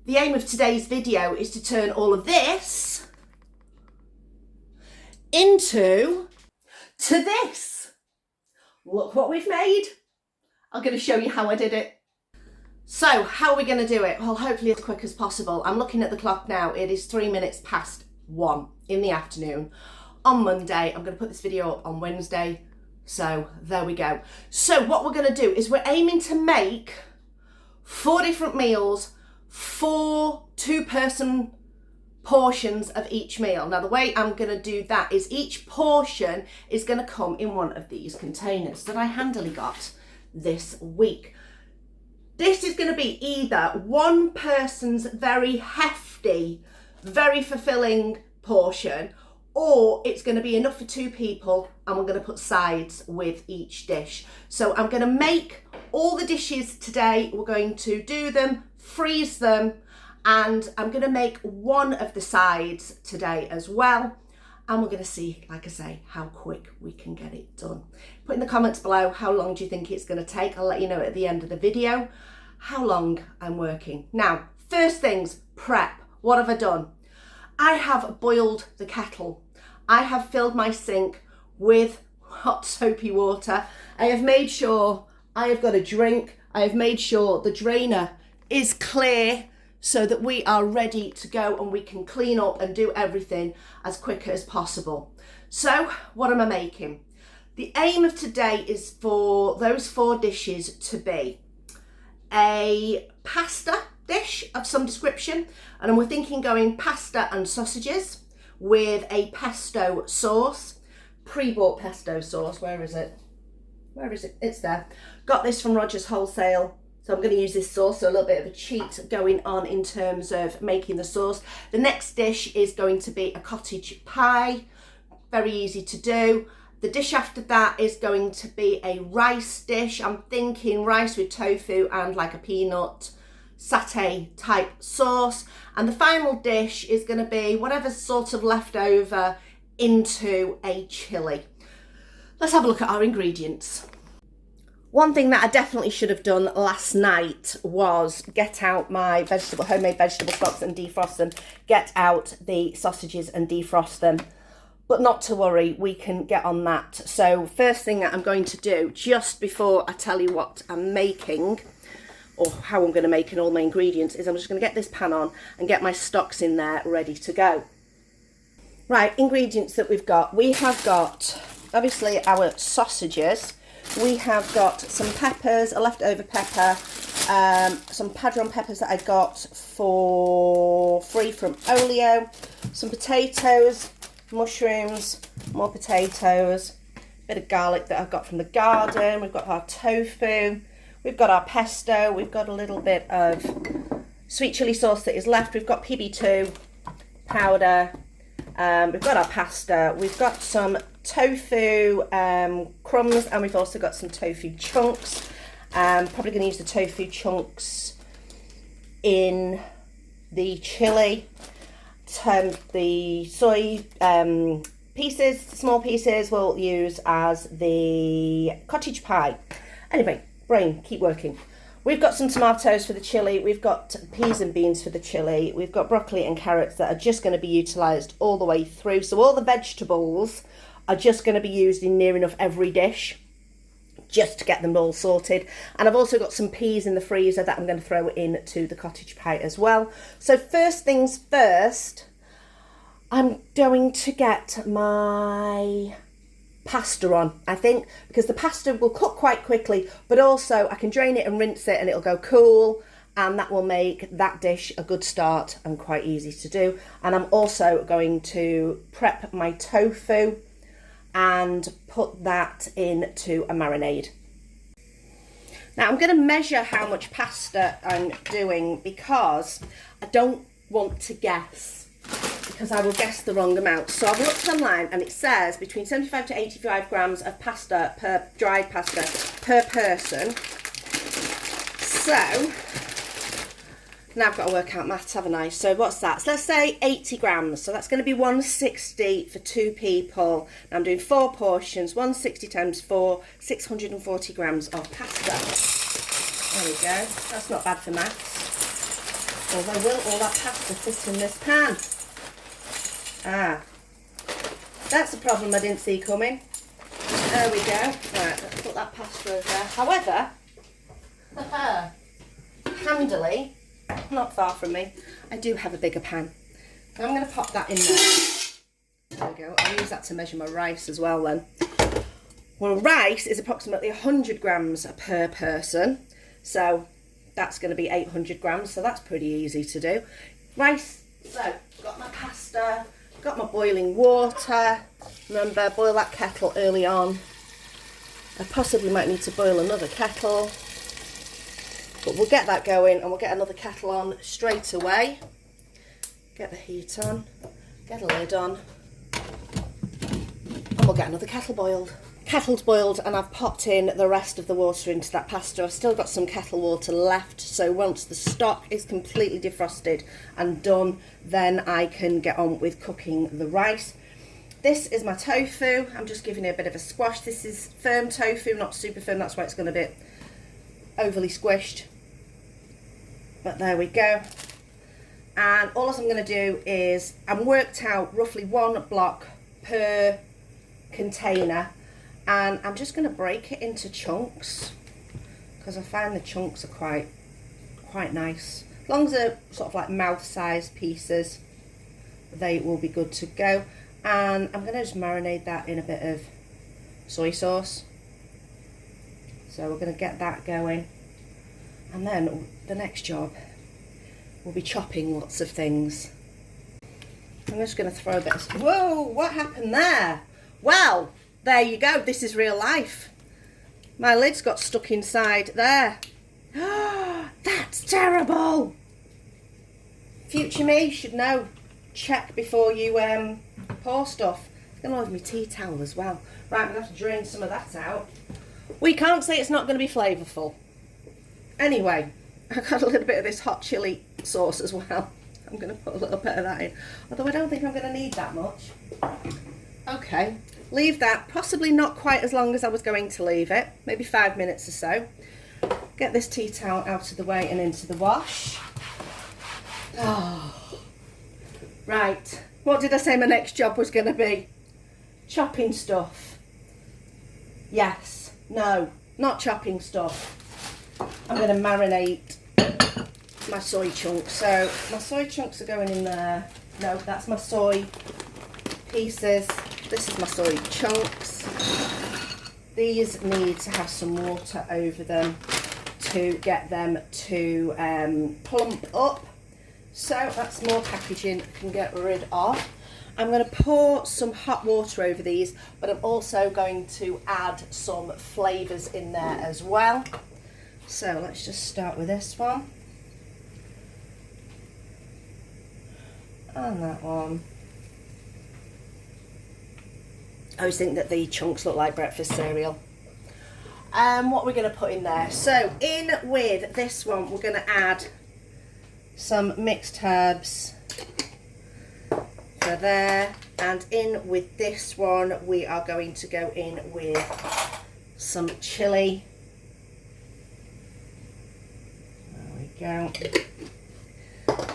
The aim of today's video is to turn all of this into this. Look what we've made. I'm going to show you how I did it. So how are we going to do it? Well, hopefully as quick as possible. I'm looking at the clock now. It is 3 minutes past 1 in the afternoon on Monday. I'm going to put this video up on Wednesday. So there we go. So what we're going to do is we're aiming to make 4 different meals, 4 two-person portions of each meal. Now the way I'm going to do that is each portion is going to come in one of these containers that I handily got this week. This is going to be either one person's very hefty, very fulfilling portion, or it's going to be enough for 2 people and we're going to put sides with each dish. So I'm going to make all the dishes today. We're going to do them, freeze them, and I'm going to make one of the sides today as well. And we're going to see, like I say, how quick we can get it done. Put in the comments below, how long do you think it's going to take? I'll let you know at the end of the video how long I'm working. Now, first things, prep. What have I done? I have boiled the kettle. I have filled my sink with hot soapy water. I have made sure I have got a drink. I have made sure the drainer is clear so that we are ready to go and we can clean up and do everything as quick as possible. So what am I making? The aim of today is for those 4 dishes to be a pasta dish of some description, and we're thinking going pasta and sausages with a pesto sauce, pre-bought pesto sauce. Where is it? It's there. Got this from Rogers Wholesale. So I'm going to use this sauce, so a little bit of a cheat going on in terms of making the sauce. The next dish is going to be a cottage pie, very easy to do. The dish after that is going to be a rice dish. I'm thinking rice with tofu and like a peanut satay type sauce. And the final dish is going to be whatever's sort of left over into a chilli. Let's have a look at our ingredients. One thing that I definitely should have done last night was get out my homemade vegetable stocks and defrost them, get out the sausages and defrost them. But not to worry, we can get on that. So first thing that I'm going to do, just before I tell you what I'm making, or how I'm going to make and all my ingredients, is I'm just going to get this pan on and get my stocks in there ready to go. Right, ingredients that we've got. We have got, obviously, our sausages. We have got some peppers, a leftover pepper, some padron peppers that I got for free from Olio, some potatoes, mushrooms, more potatoes, a bit of garlic that I've got from the garden. We've got our tofu, we've got our pesto, we've got a little bit of sweet chilli sauce that is left. We've got PB2 powder, we've got our pasta, we've got some tofu crumbs, and we've also got some tofu chunks. Probably going to use the tofu chunks in the chili. The soy pieces, small pieces, we'll use as the cottage pie. Anyway, brain, keep working. We've got some tomatoes for the chili, we've got peas and beans for the chili, we've got broccoli and carrots that are just going to be utilised all the way through. So all the vegetables are just going to be used in near enough every dish just to get them all sorted. And I've also got some peas in the freezer that I'm going to throw into the cottage pie as well. So first things first, I'm going to get my pasta on, I think, because the pasta will cook quite quickly, but also I can drain it and rinse it and it'll go cool, and that will make that dish a good start and quite easy to do. And I'm also going to prep my tofu and put that into a marinade. Now I'm going to measure how much pasta I'm doing because I don't want to guess, because I will guess the wrong amount. So I've looked online and it says between 75 to 85 grams of pasta per dried pasta per person. So now I've got to work out maths, haven't I? So what's that? So let's say 80 grams. So that's going to be 160 for 2 people. Now I'm doing 4 portions. 160 times 4, 640 grams of pasta. There we go. That's not bad for maths. Although will all that pasta fit in this pan? Ah, that's a problem I didn't see coming. There we go. Right, let's put that pasta over there. However, handily, not far from me, I do have a bigger pan. So I'm going to pop that in there. There we go. I'll use that to measure my rice as well then. Well, rice is approximately 100 grams per person. So that's going to be 800 grams. So that's pretty easy to do. Rice, so got my pasta, got my boiling water. Remember, boil that kettle early on. I possibly might need to boil another kettle. But we'll get that going and we'll get another kettle on straight away. Get the heat on, get a lid on, and we'll get another kettle boiled. Kettle's boiled and I've popped in the rest of the water into that pasta. I've still got some kettle water left, so once the stock is completely defrosted and done, then I can get on with cooking the rice. This is my tofu. I'm just giving it a bit of a squash. This is firm tofu, not super firm, that's why it's going to be overly squished. But there we go. And all I'm going to do is, I'm worked out roughly 1 block per container, and I'm just going to break it into chunks because I find the chunks are quite nice. As long as they're sort of like mouth-sized pieces, they will be good to go. And I'm going to just marinate that in a bit of soy sauce. So we're going to get that going, and then the next job, we'll be chopping lots of things. I'm just going to throw a bit of... Whoa, what happened there? Well, there you go. This is real life. My lid's got stuck inside there. That's terrible. Future me should know. Check before you pour stuff. I'm going to have my tea towel as well. Right, I'm going to have to drain some of that out. We can't say it's not going to be flavourful. Anyway, I've got a little bit of this hot chilli sauce as well. I'm going to put a little bit of that in, although I don't think I'm going to need that much. Okay, leave that, possibly not quite as long as I was going to leave it, maybe 5 minutes or so. Get this tea towel out of the way and into the wash. Oh. Right, what did I say my next job was going to be? Chopping stuff. Yes, no, not chopping stuff. I'm going to marinate my soy chunks. So my soy chunks are going in there. No, that's my soy pieces. This is my soy chunks. These need to have some water over them to get them to plump up. So that's more packaging I can get rid of. I'm going to pour some hot water over these, but I'm also going to add some flavours in there as well. So let's just start with this one. And that one. I always think that the chunks look like breakfast cereal. What we're going to put in there. So in with this one, we're going to add some mixed herbs for there. And in with this one, we are going to go in with some chilli. There we go.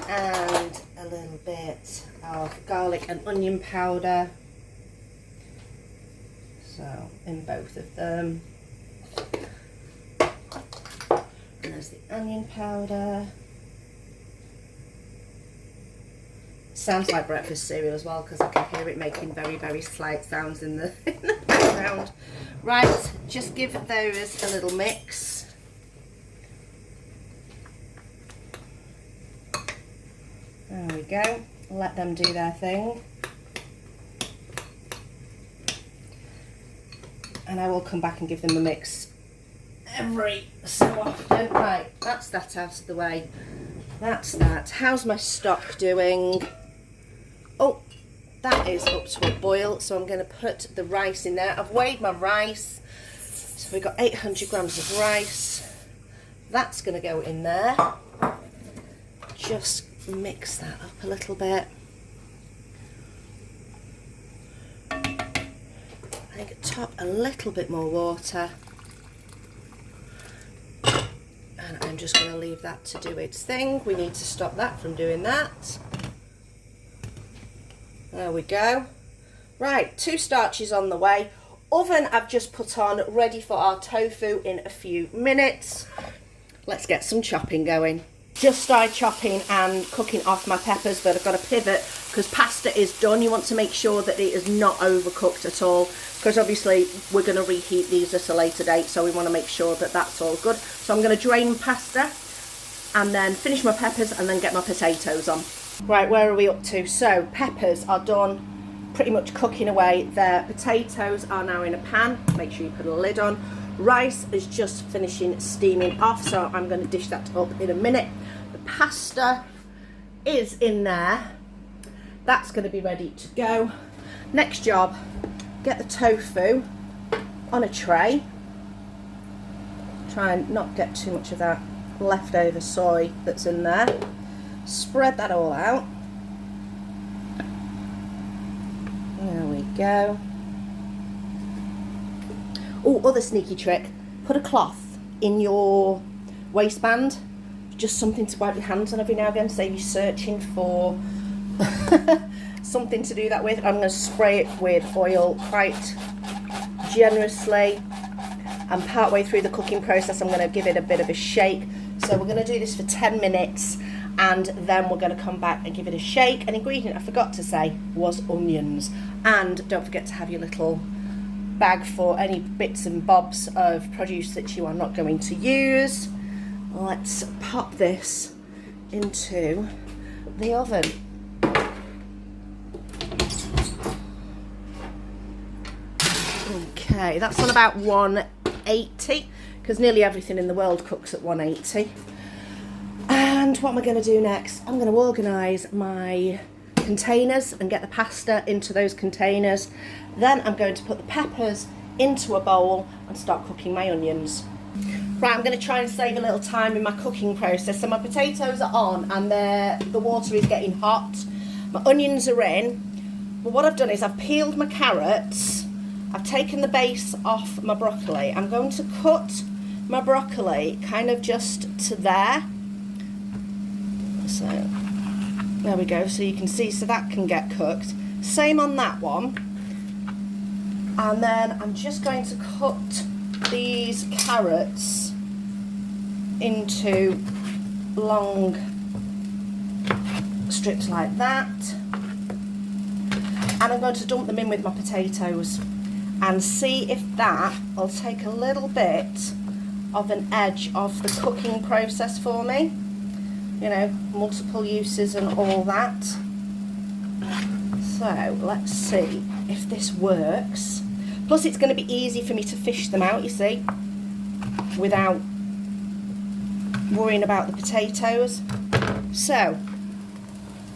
And a little bit of garlic and onion powder. So in both of them. And there's the onion powder. Sounds like breakfast cereal as well, because I can hear it making very, very slight sounds in the background. Right, just give those a little mix. There we go. Let them do their thing. And I will come back and give them a mix every so often. Right, that's that out of the way. That's that. How's my stock doing? Oh, that is up to a boil, so I'm going to put the rice in there. I've weighed my rice, so we've got 800 grams of rice. That's going to go in there. Just mix that up a little bit. I think top a little bit more water. And I I'm just going to leave that to do its thing. We need to stop that from doing that. There we go. Right, 2 starches on the way. Oven I've just put on, ready for our tofu in a few minutes. Let's get some chopping going. Just started chopping and cooking off my peppers, but I've got to pivot because pasta is done. You want to make sure that it is not overcooked at all, because obviously we're going to reheat these at a later date, so we want to make sure that that's all good. So I'm going to drain pasta and then finish my peppers and then get my potatoes on. Right, where are we up to? So peppers are done, pretty much cooking away there. Potatoes are now in a pan. Make sure you put a lid on. Rice is just finishing steaming off, so I'm going to dish that up in a minute. The pasta is in there. That's going to be ready to go. Next job, get the tofu on a tray. Try and not get too much of that leftover soy that's in there. Spread that all out. There we go. Oh, other sneaky trick, put a cloth in your waistband, just something to wipe your hands on every now and again, save you searching for something to do that with. I'm going to spray it with oil quite generously, and part way through the cooking process I'm going to give it a bit of a shake. So we're going to do this for 10 minutes and then we're going to come back and give it a shake. An ingredient I forgot to say was onions, and don't forget to have your little bag for any bits and bobs of produce that you are not going to use. Let's pop this into the oven. Okay, that's on about 180 because nearly everything in the world cooks at 180. And what am I going to do next? I'm going to organise my containers and get the pasta into those containers. Then I'm going to put the peppers into a bowl and start cooking my onions. Right, I'm going to try and save a little time in my cooking process. So my potatoes are on and the water is getting hot. My onions are in. But what I've done is I've peeled my carrots. I've taken the base off my broccoli. I'm going to cut my broccoli kind of just to there. So there we go, so you can see, so that can get cooked. Same on that one. And then I'm just going to cut these carrots into long strips like that. And I'm going to dump them in with my potatoes and see if that will take a little bit of an edge of the cooking process for me. You know, multiple uses and all that. So let's see if this works. Plus it's going to be easy for me to fish them out, you see, without worrying about the potatoes. So,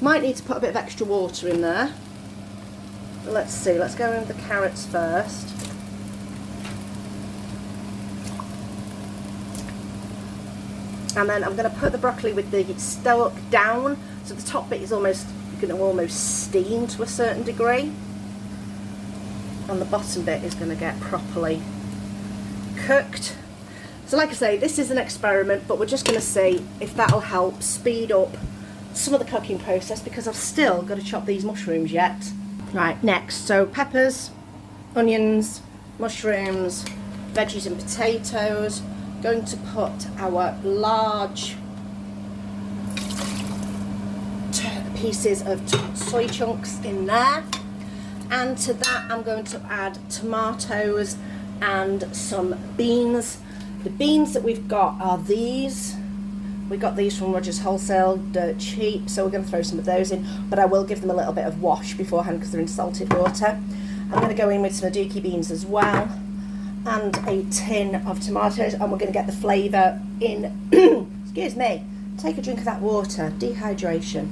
might need to put a bit of extra water in there. But let's see, let's go in with the carrots first. And then I'm going to put the broccoli with the stalk down, so the top bit is almost going to almost steam to a certain degree, and the bottom bit is going to get properly cooked. So like I say, this is an experiment, but we're just going to see if that'll help speed up some of the cooking process, because I've still got to chop these mushrooms yet. Right, next, so peppers, onions, mushrooms, veggies and potatoes. Going to put our large pieces of soy chunks in there, and to that I'm going to add tomatoes and some beans. The beans that we've got are these. We got these from Rogers Wholesale, dirt cheap, so we're going to throw some of those in, but I will give them a little bit of wash beforehand because they're in salted water. I'm going to go in with some aduki beans as well, and a tin of tomatoes, and we're going to get the flavour in. Excuse me, take a drink of that water, dehydration.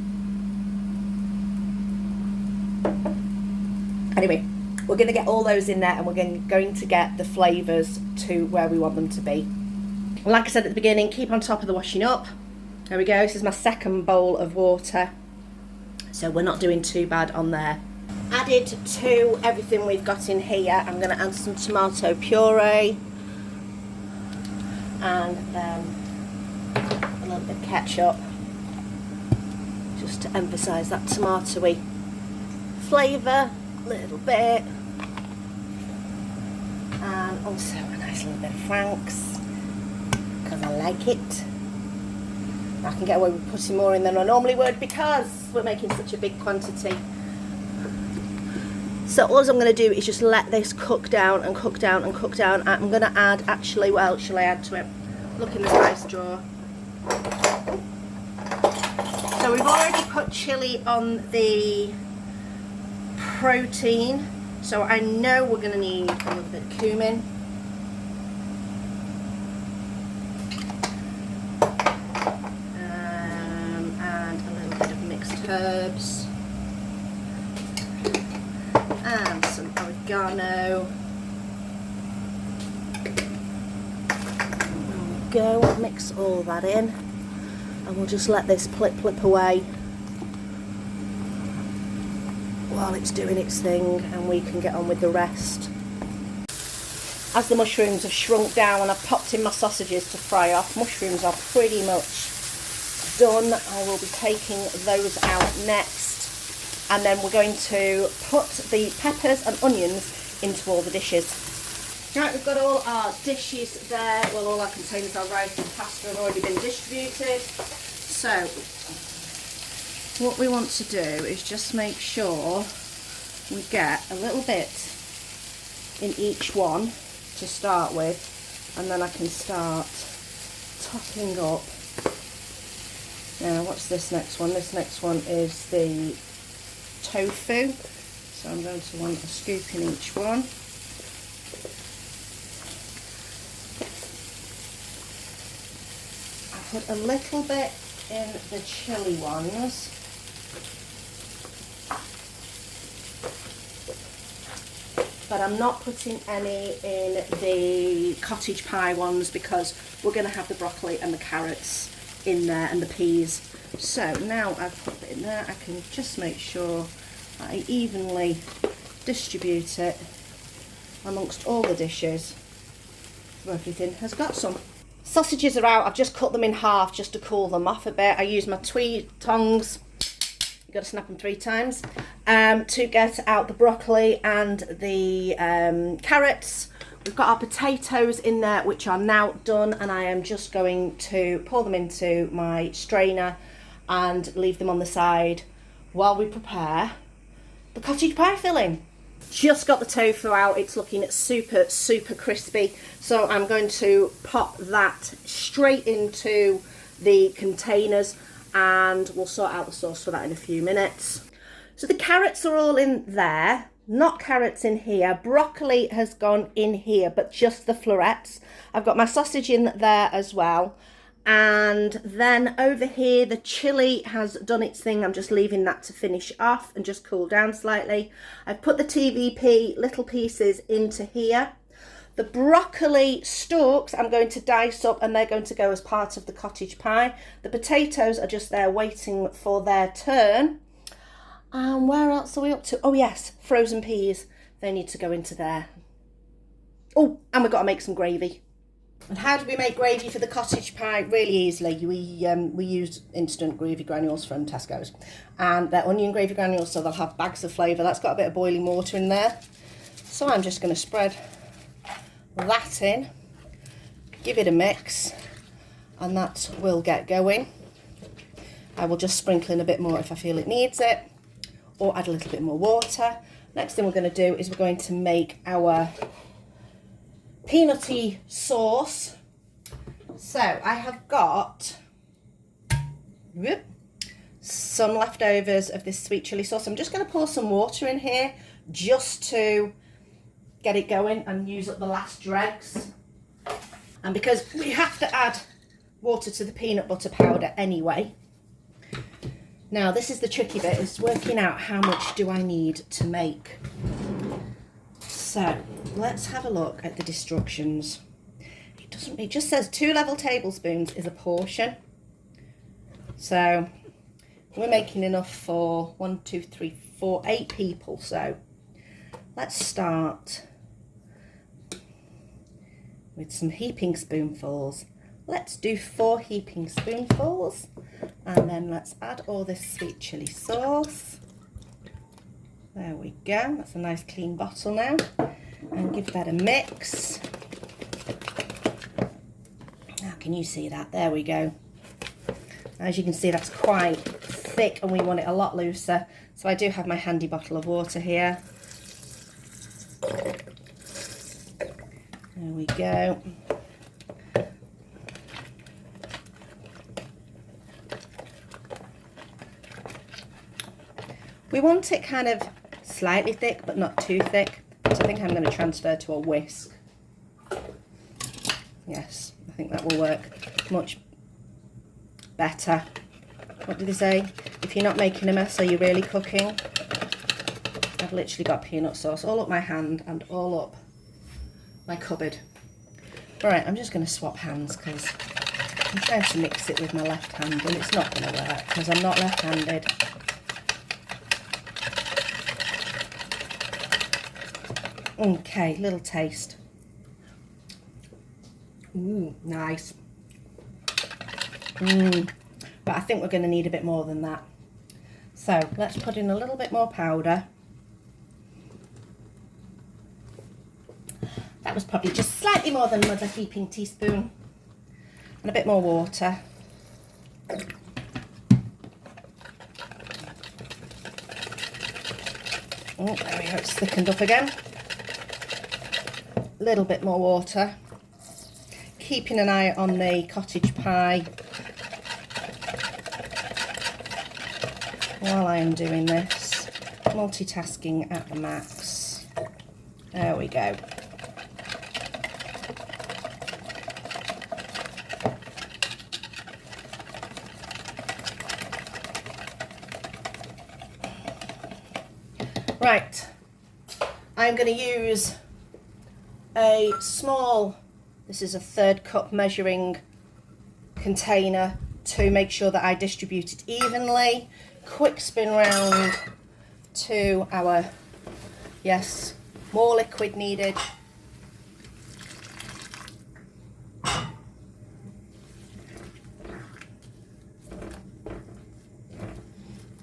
Anyway, we're going to get all those in there, and we're going to get the flavours to where we want them to be. Like I said at the beginning, keep on top of the washing up. There we go, this is my second bowl of water, so we're not doing too bad on there. Added to everything we've got in here, I'm going to add some tomato puree, and then little bit of ketchup, just to emphasise that tomatoey flavour, a little bit, and also a nice little bit of Frank's, because I like it. I can get away with putting more in than I normally would because we're making such a big quantity. So all I'm going to do is just let this cook down and cook down and cook down. I'm going to add, actually, what else shall I add to it? Look in the spice drawer. So we've already put chilli on the protein, so I know we're going to need a little bit of cumin. And a little bit of mixed herbs. And some oregano. There we go, mix all that in. And we'll just let this plip away while it's doing its thing, and we can get on with the rest. As the mushrooms have shrunk down and I've popped in my sausages to fry off, mushrooms are pretty much done. I will be taking those out next, and then we're going to put the peppers and onions into all the dishes. Right, we've got all our dishes there. Well, all our containers, our rice and pasta have already been distributed. So what we want to do is just make sure we get a little bit in each one to start with, and then I can start topping up. Now, what's this next one? This next one is the tofu. So I'm going to want a scoop in each one. I put a little bit in the chili ones. But I'm not putting any in the cottage pie ones because we're going to have the broccoli and the carrots in there and the peas. So now I've put it in there, I can just make sure I evenly distribute it amongst all the dishes so everything has got some. Sausages are out. I've just cut them in half just to cool them off a bit. I use my tweed tongs, you've got to snap them 3 times, to get out the broccoli and the carrots. We've got our potatoes in there, which are now done, and I am just going to pour them into my strainer and leave them on the side while we prepare the cottage pie filling. Just got the tofu out, it's looking super crispy, so I'm going to pop that straight into the containers and we'll sort out the sauce for that in a few minutes. So the carrots are all in there, not carrots in here. Broccoli has gone in here, but just the florets. I've got my sausage in there as well. And then over here, the chili has done its thing. I'm just leaving that to finish off and just cool down slightly. I've put the TVP little pieces into here. The broccoli stalks I'm going to dice up and they're going to go as part of the cottage pie. The potatoes are just there waiting for their turn. And where else are we up to? Oh yes, frozen peas. They need to go into there. Oh, and we've got to make some gravy. And how do we make gravy for the cottage pie? Really easily. We used instant gravy granules from Tesco's. And they're onion gravy granules, so they'll have bags of flavour. That's got a bit of boiling water in there. So I'm just going to spread that in, give it a mix, and that will get going. I will just sprinkle in a bit more if I feel it needs it, or add a little bit more water. Next thing we're going to do is we're going to make our peanutty sauce. So I have got some leftovers of this sweet chili sauce. I'm just going to pour some water in here just to get it going and use up the last dregs. And because we have to add water to the peanut butter powder anyway. Now this is the tricky bit, is working out how much do I need to make. So let's have a look at the instructions. It just says 2 level tablespoons is a portion. So we're making enough for 1, 2, 3, 4, 8 people. So let's start with some heaping spoonfuls let's do 4 heaping spoonfuls, and then let's add all this sweet chilli sauce. There we go, that's a nice clean bottle now, and give that a mix. How can you see that? There we go. As you can see, that's quite thick and we want it a lot looser, so I do have my handy bottle of water here. There we go. We want it kind of slightly thick, but not too thick. So I think I'm going to transfer to a whisk. Yes, I think that will work much better. What did they say? If you're not making a mess, are you really cooking? I've literally got peanut sauce all up my hand and all up my cupboard. Alright, I'm just going to swap hands because I'm trying to mix it with my left hand and it's not going to work because I'm not left-handed. Okay, little taste. Ooh, nice. But I think we're going to need a bit more than that. So let's put in a little bit more powder. That was probably just slightly more than another heaping teaspoon. And a bit more water. Oh, there we go, it's thickened up again. A little bit more water. Keeping an eye on the cottage pie while I am doing this. Multitasking at the max. There we go. Right, I'm going to use a small, this is a 1/3 cup measuring container to make sure that I distribute it evenly. Quick spin round to our, yes, more liquid needed.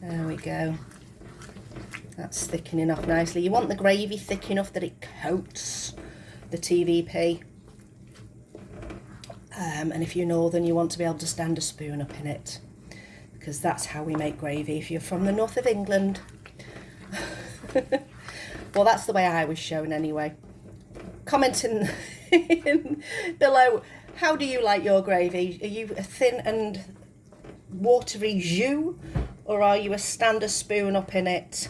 There we go. That's thickening up nicely. You want the gravy thick enough that it coats the TVP. And if you're northern, you want to be able to stand a spoon up in it, because that's how we make gravy if you're from the north of England. Well, that's the way I was shown anyway. Comment in below, how do you like your gravy? Are you a thin and watery jus, or are you a stand a spoon up in it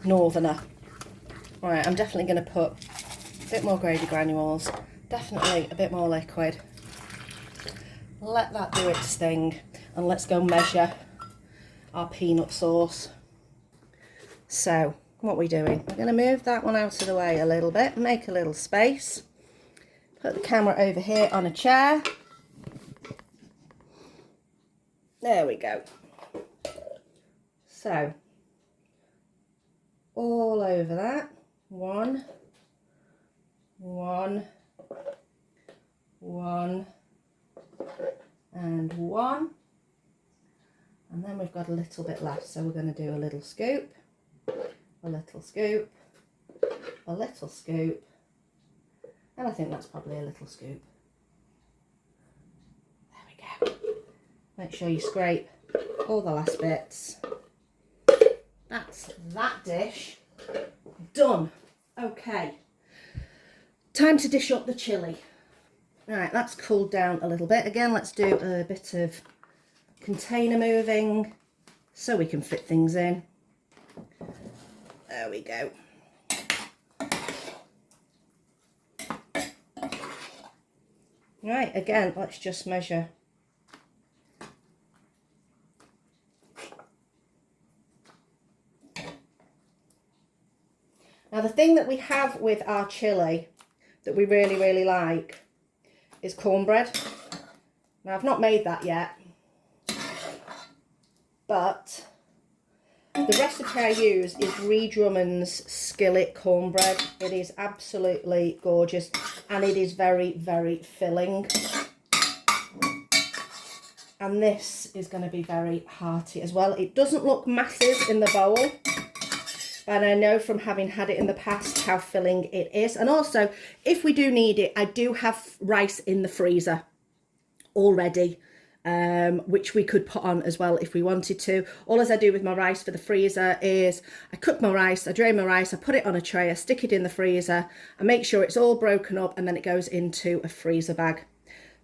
northerner? Right, I'm definitely going to put a bit more gravy granules, definitely a bit more liquid. Let that do its thing, and let's go measure our peanut sauce. So what are we doing? We're going to move that one out of the way a little bit, make a little space, put the camera over here on a chair. There we go. So all over that, one, and one, and then we've got a little bit left, so we're going to do a little scoop, a little scoop, a little scoop, and I think that's probably a little scoop. There we go. Make sure you scrape all the last bits. That's that dish done. Okay, time to dish up the chilli. Right, that's cooled down a little bit. Again, let's do a bit of container moving so we can fit things in. There we go. Right, again, let's just measure. Now, the thing that we have with our chilli that we really, really like is cornbread. Now, I've not made that yet, but the recipe I use is Ree Drummond's skillet cornbread. It is absolutely gorgeous, and it is very, very filling. And this is going to be very hearty as well. It doesn't look massive in the bowl, but I know from having had it in the past how filling it is. And also, if we do need it, I do have rice in the freezer already, which we could put on as well if we wanted to. All as I do with my rice for the freezer is I cook my rice, I drain my rice, I put it on a tray, I stick it in the freezer, I make sure it's all broken up, and then it goes into a freezer bag.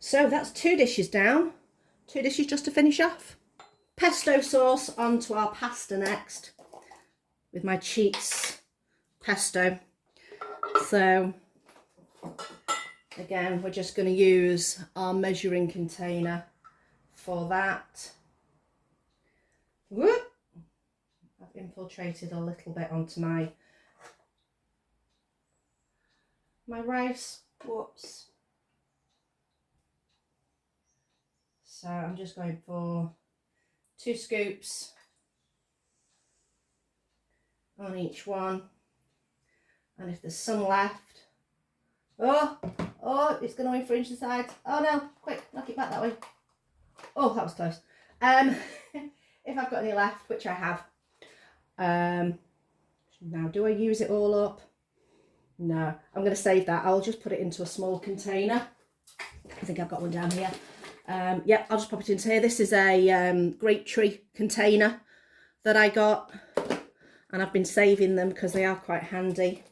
So that's 2 dishes down, 2 dishes just to finish off. Pesto sauce onto our pasta next with my Cheats pesto. So again, we're just going to use our measuring container for that. Whoop! I've infiltrated a little bit onto my rice. Whoops. So I'm just going for 2 scoops on each one. And if there's some left, oh, it's going to infringe the sides. Oh no, quick, knock it back that way. Oh, that was close. If I've got any left, which I have. Now, do I use it all up? No, I'm going to save that. I'll just put it into a small container. I think I've got one down here. Yeah, I'll just pop it into here. This is a grape tree container that I got, and I've been saving them because they are quite handy.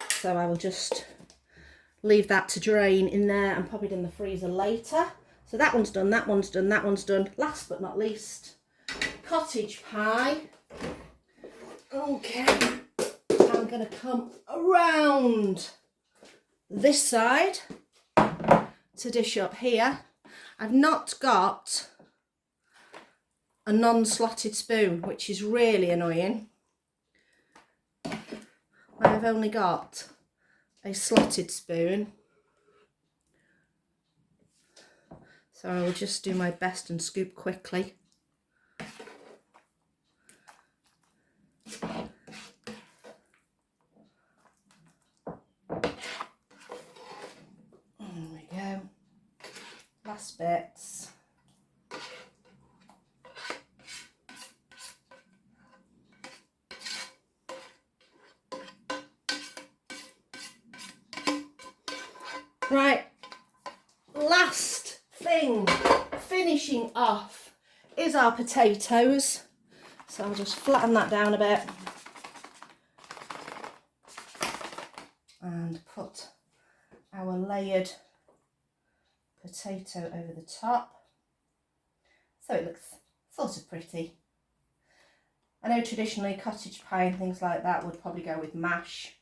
So I will just leave that to drain in there and pop it in the freezer later. So that one's done, that one's done, that one's done. Last but not least, cottage pie. Okay, I'm going to come around this side to dish up here. I've not got a non-slotted spoon, which is really annoying. I've only got a slotted spoon. So I will just do my best and scoop quickly. There we go. Last bits. Right, last thing, finishing off, is our potatoes. So I'll just flatten that down a bit and put our layered potato over the top. So it looks sort of pretty. I know traditionally cottage pie and things like that would probably go with mash,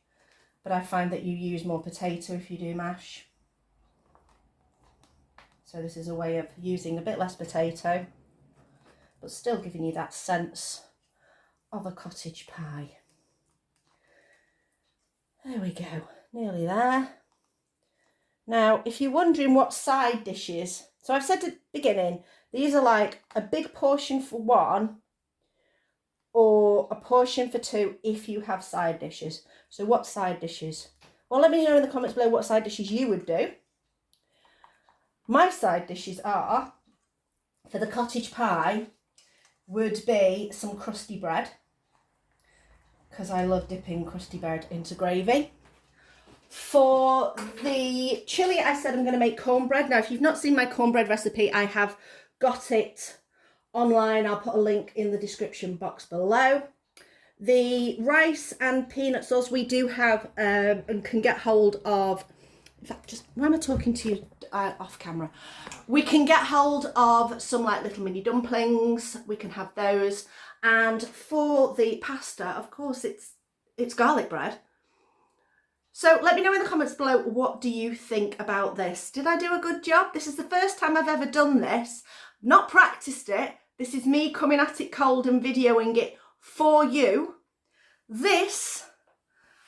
but I find that you use more potato if you do mash. So this is a way of using a bit less potato, but still giving you that sense of a cottage pie. There we go, nearly there. Now, if you're wondering what side dishes, so I've said at the beginning, these are like a big portion for one or a portion for 2 if you have side dishes. So what side dishes? Well, let me know in the comments below what side dishes you would do. My side dishes are, for the cottage pie, would be some crusty bread, because I love dipping crusty bread into gravy. For the chilli, I said I'm going to make cornbread. Now, if you've not seen my cornbread recipe, I have got it online. I'll put a link in the description box below. The rice and peanut sauce we do have and can get hold of. In fact, just why am I talking to you off camera? We can get hold of some like little mini dumplings. We can have those. And for the pasta, of course, it's garlic bread. So let me know in the comments below, what do you think about this? Did I do a good job? This is the first time I've ever done this. Not practiced it. This is me coming at it cold and videoing it for you. This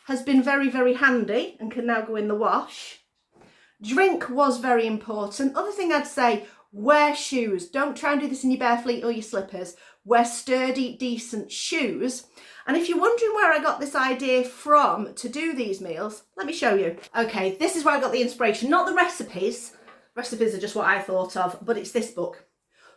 has been very, very handy and can now go in the wash. Drink was very important. Other thing I'd say, wear shoes. Don't try and do this in your bare feet or your slippers. Wear sturdy, decent shoes. And if you're wondering where I got this idea from to do these meals, let me show you. Okay, this is where I got the inspiration. Not the recipes. Recipes are just what I thought of, but it's this book.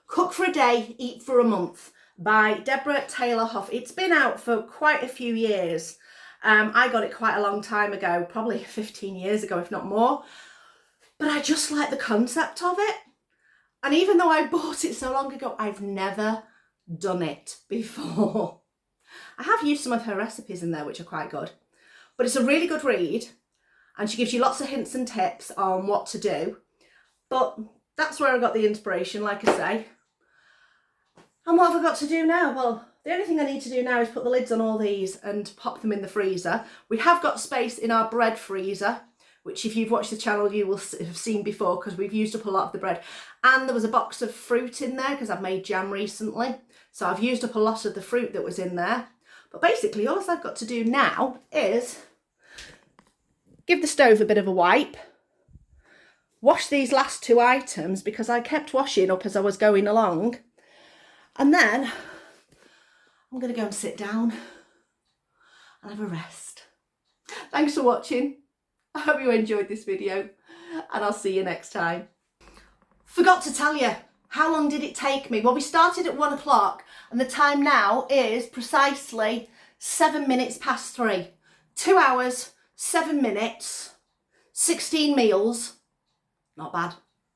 Cook for a Day, Eat for a Month by Deborah Taylor Hough. It's been out for quite a few years. I got it quite a long time ago, probably 15 years ago, if not more. But I just like the concept of it. And even though I bought it so long ago, I've never done it before. I have used some of her recipes in there, which are quite good. But it's a really good read. And she gives you lots of hints and tips on what to do. But that's where I got the inspiration, like I say. And what have I got to do now? Well, the only thing I need to do now is put the lids on all these and pop them in the freezer. We have got space in our bread freezer, which if you've watched the channel, you will have seen before because we've used up a lot of the bread. And there was a box of fruit in there because I've made jam recently. So I've used up a lot of the fruit that was in there. But basically, all I've got to do now is give the stove a bit of a wipe. Wash these last two items because I kept washing up as I was going along. And then I'm going to go and sit down and have a rest. Thanks for watching. I hope you enjoyed this video and I'll see you next time. Forgot to tell you, how long did it take me? Well, we started at 1 o'clock and the time now is precisely 7 minutes past 3. 2 hours, 7 minutes, 16 meals. Not bad.